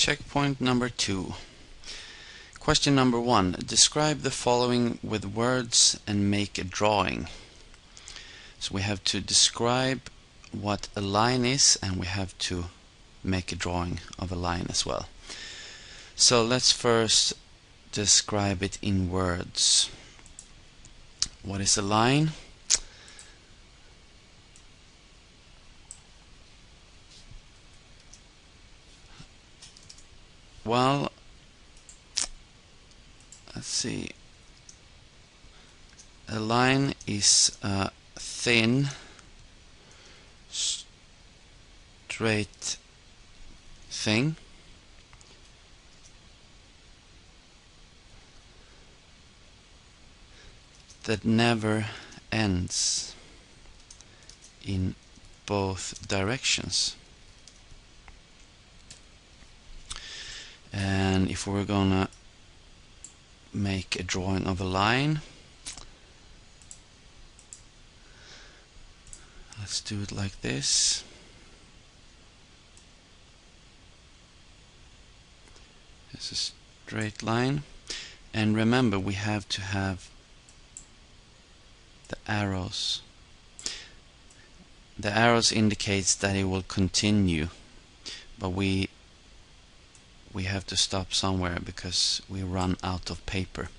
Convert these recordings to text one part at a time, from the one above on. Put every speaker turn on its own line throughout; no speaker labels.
Checkpoint number 2. Question number 1. Describe the following with words and make a drawing. So we have to describe what a line is, and we have to make a drawing of a line as well. So let's first describe it in words. What is a line? Well, let's see. A line is a thin, straight thing that never ends in both directions. And if we're gonna make a drawing of a line, let's do it like this. It's a straight line, and remember we have to have the arrows. The arrows indicates that it will continue, but we have to stop somewhere because we run out of paper.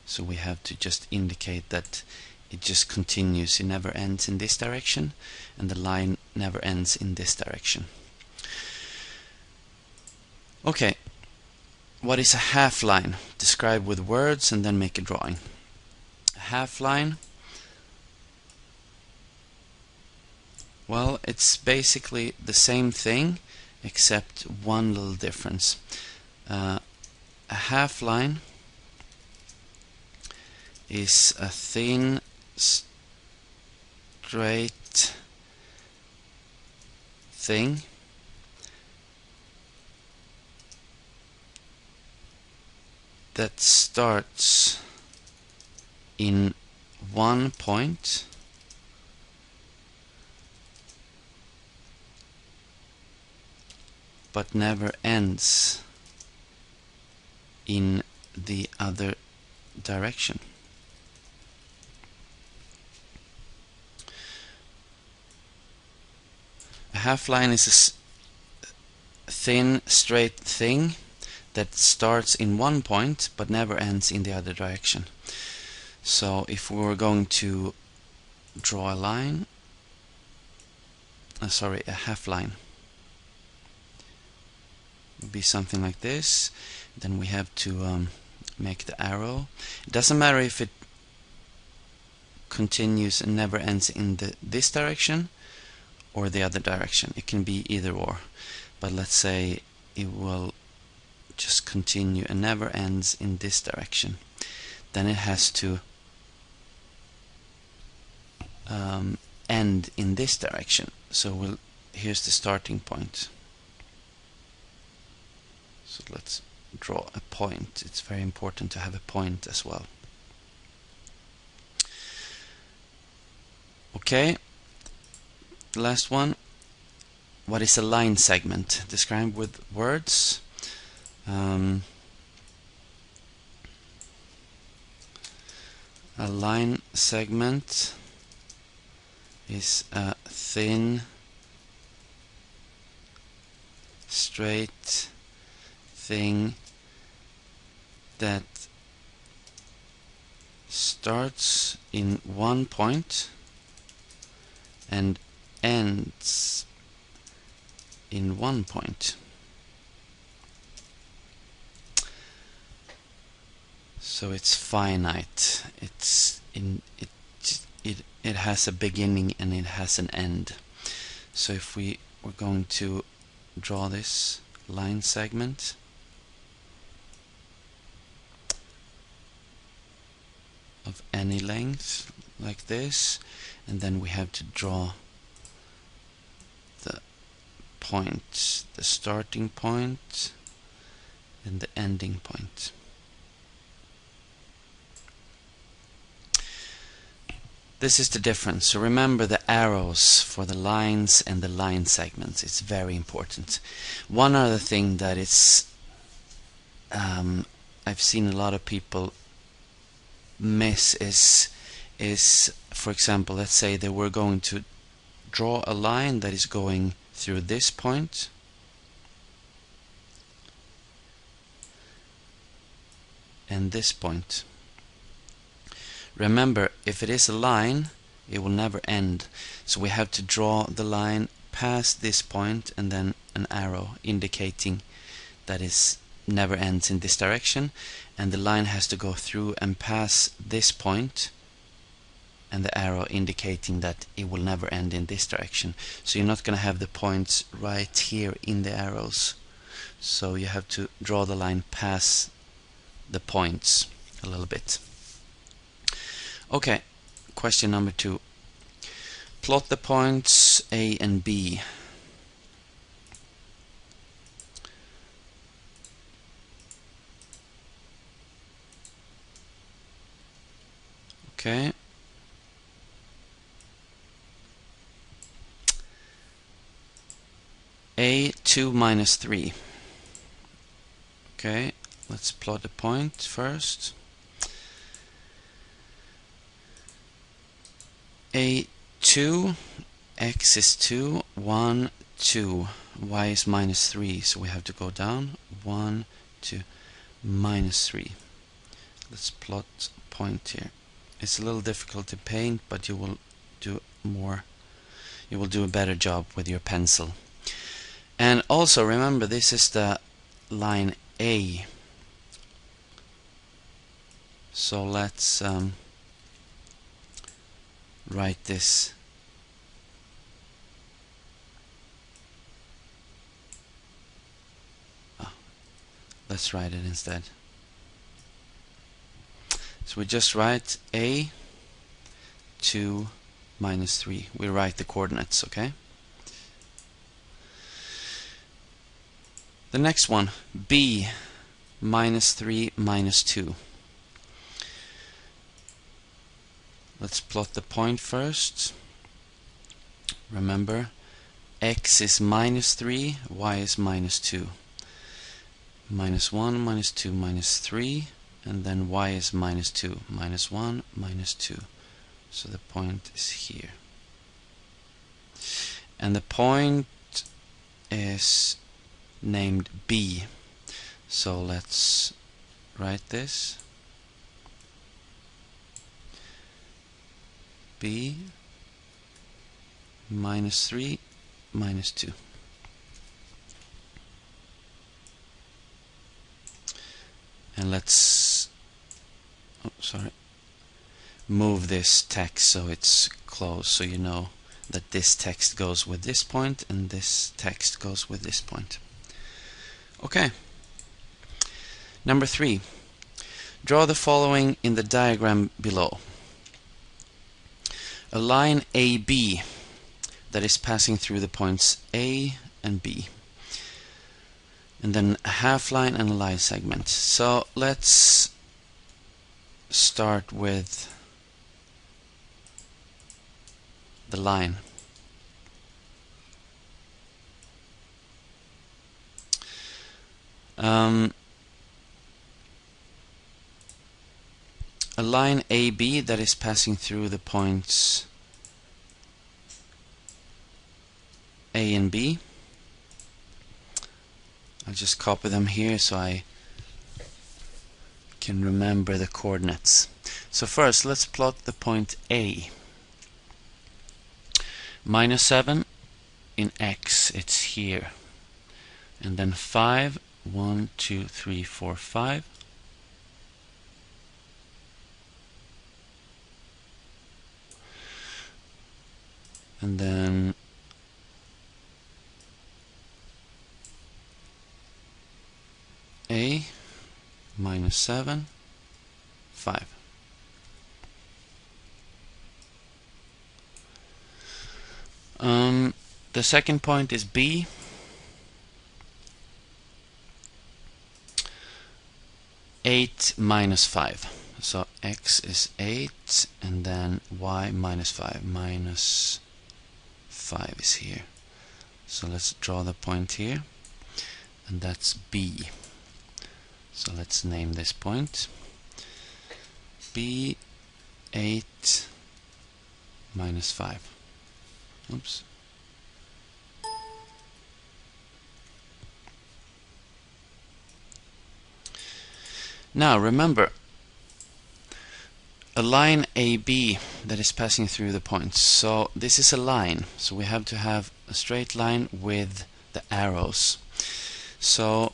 So we have to just indicate that it just continues. It never ends in this direction, and the line never ends in this direction. Okay, what is a half line? Describe with words and then make a drawing. A half line, well, it's basically the same thing except one little difference. A half line is a thin, straight thing that starts in one point but never ends in the other direction. A half line is a thin, straight thing that starts in one point but never ends in the other direction. So if we were going to draw a line, a half line, would be something like this. Then we have to make the arrow. It doesn't matter if it continues and never ends in this direction or the other direction. It can be either or, but let's say it will just continue and never ends in this direction. Then it has to end in this direction. So here's the starting point. So let's draw a point. It's very important to have a point as well. Okay, the last one. What is a line segment? Describe with words. A line segment is a thin, straight thing that starts in one point and ends in one point. So it's finite. It has a beginning and it has an end. So if we were going to draw this line segment, of any length like this, and then we have to draw the point, the starting point and the ending point. This is the difference. So remember the arrows for the lines and the line segments. It's very important. One other thing that it's I've seen a lot of people miss is, for example, let's say they were going to draw a line that is going through this point and this point. Remember, if it is a line, it will never end. So we have to draw the line past this point and then an arrow indicating that it never ends in this direction, and the line has to go through and pass this point and the arrow indicating that it will never end in this direction. So you're not going to have the points right here in the arrows. So you have to draw the line past the points a little bit. Okay, question number 2. Plot the points A and B. Okay. A 2 minus 3. Okay, let's plot the point first. A2, x is 2, 1, 2, y is minus 3, so we have to go down, 1, 2, minus 3. Let's plot a point here. It's a little difficult to paint, but you will do a better job with your pencil. And also remember, this is the line A. So let's write this. Let's write it instead. So we just write A 2 minus 3. We write the coordinates, okay? The next one, B minus 3 minus 2. Let's plot the point first. Remember, x is minus 3, y is minus 2. Minus 1, minus 2, minus 3, and then y is minus 2. Minus 1, minus 2. So the point is here. And the point is named B. So let's write this. B minus 3 minus 2. And let's move this text so it's close, so you know that this text goes with this point and this text goes with this point. Okay. Number 3. Draw the following in the diagram below. A line AB that is passing through the points A and B. And then a half line and a line segment. So let's start with the line. A line AB that is passing through the points A and B. I'll just copy them here so I can remember the coordinates. So first, let's plot the point A. Minus 7 in X, it's here. And then 5, 1, 2, 3, 4, 5. And then A minus 7, 5. The second point is B. Eight minus 5. So x is 8, and then y minus 5. Minus 5 is here. So let's draw the point here, and that's B. So let's name this point B 8 minus 5. Oops. Now remember, a line AB that is passing through the points. So this is a line, so we have to have a straight line with the arrows. So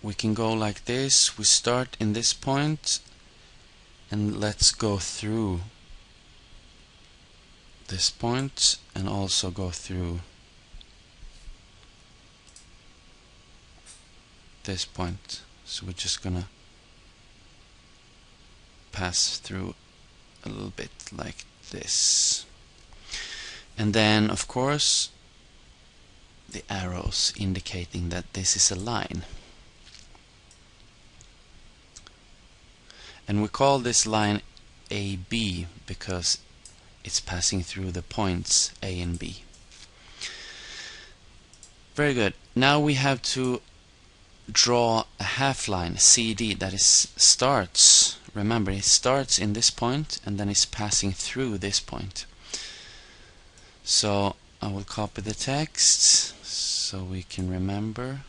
we can go like this. We start in this point, and let's go through this point and also go through this point. So we're just gonna pass through a little bit like this. And then of course the arrows indicating that this is a line. And we call this line AB because it's passing through the points A and B. Very good. Now we have to draw a half line CD that starts, remember, it starts in this point and then is passing through this point. So I will copy the text so we can remember.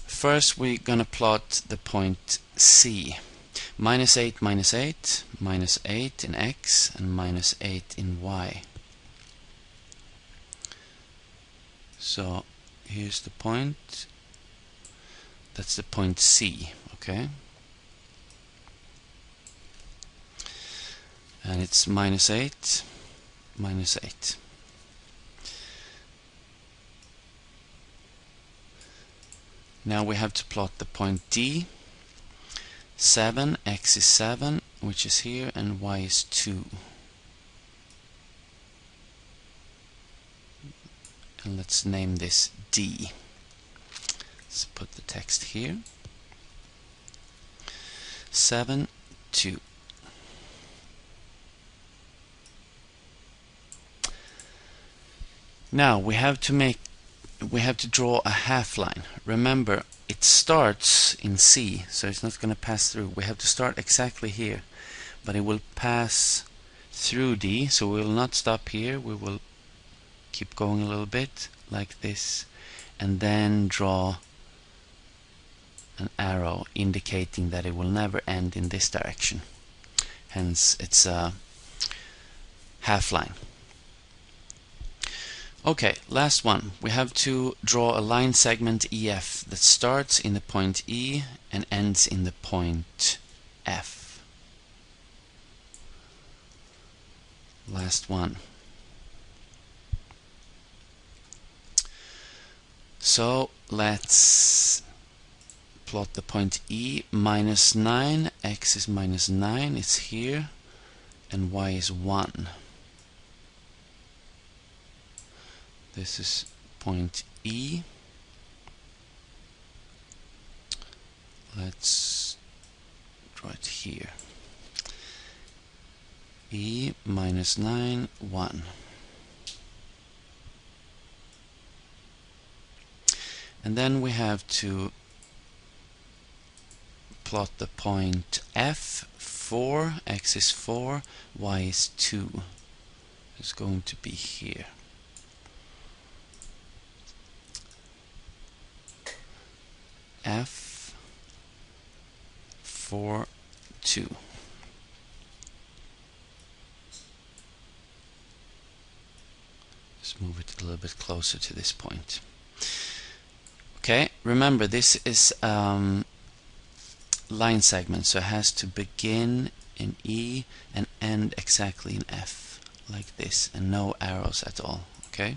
First we're gonna plot the point C. Minus 8, minus 8, minus 8 in X, and minus 8 in Y. So here's the point. That's the point C, okay? And it's minus 8, minus 8. Now we have to plot the point D. 7, X is 7, which is here, and Y is 2. And let's name this D. Let's put the text here. 7, 2. Now we have to draw a half line. Remember, it starts in C, so it's not going to pass through. We have to start exactly here, but it will pass through D, so we will not stop here. We will keep going a little bit like this, and then draw an arrow indicating that it will never end in this direction. Hence it's a half line. Okay, last one. We have to draw a line segment EF that starts in the point E and ends in the point F. Last one. So let's plot the point E. Minus 9, X is minus 9, it's here, and Y is 1. This is point E. Let's draw it here. E minus 9, 1. And then we have to plot the point F. 4, X is 4, Y is 2. It's going to be here. F 4, 2. Let's move it a little bit closer to this point. Okay, remember this is line segment, so it has to begin in E and end exactly in F, like this, and no arrows at all. Okay.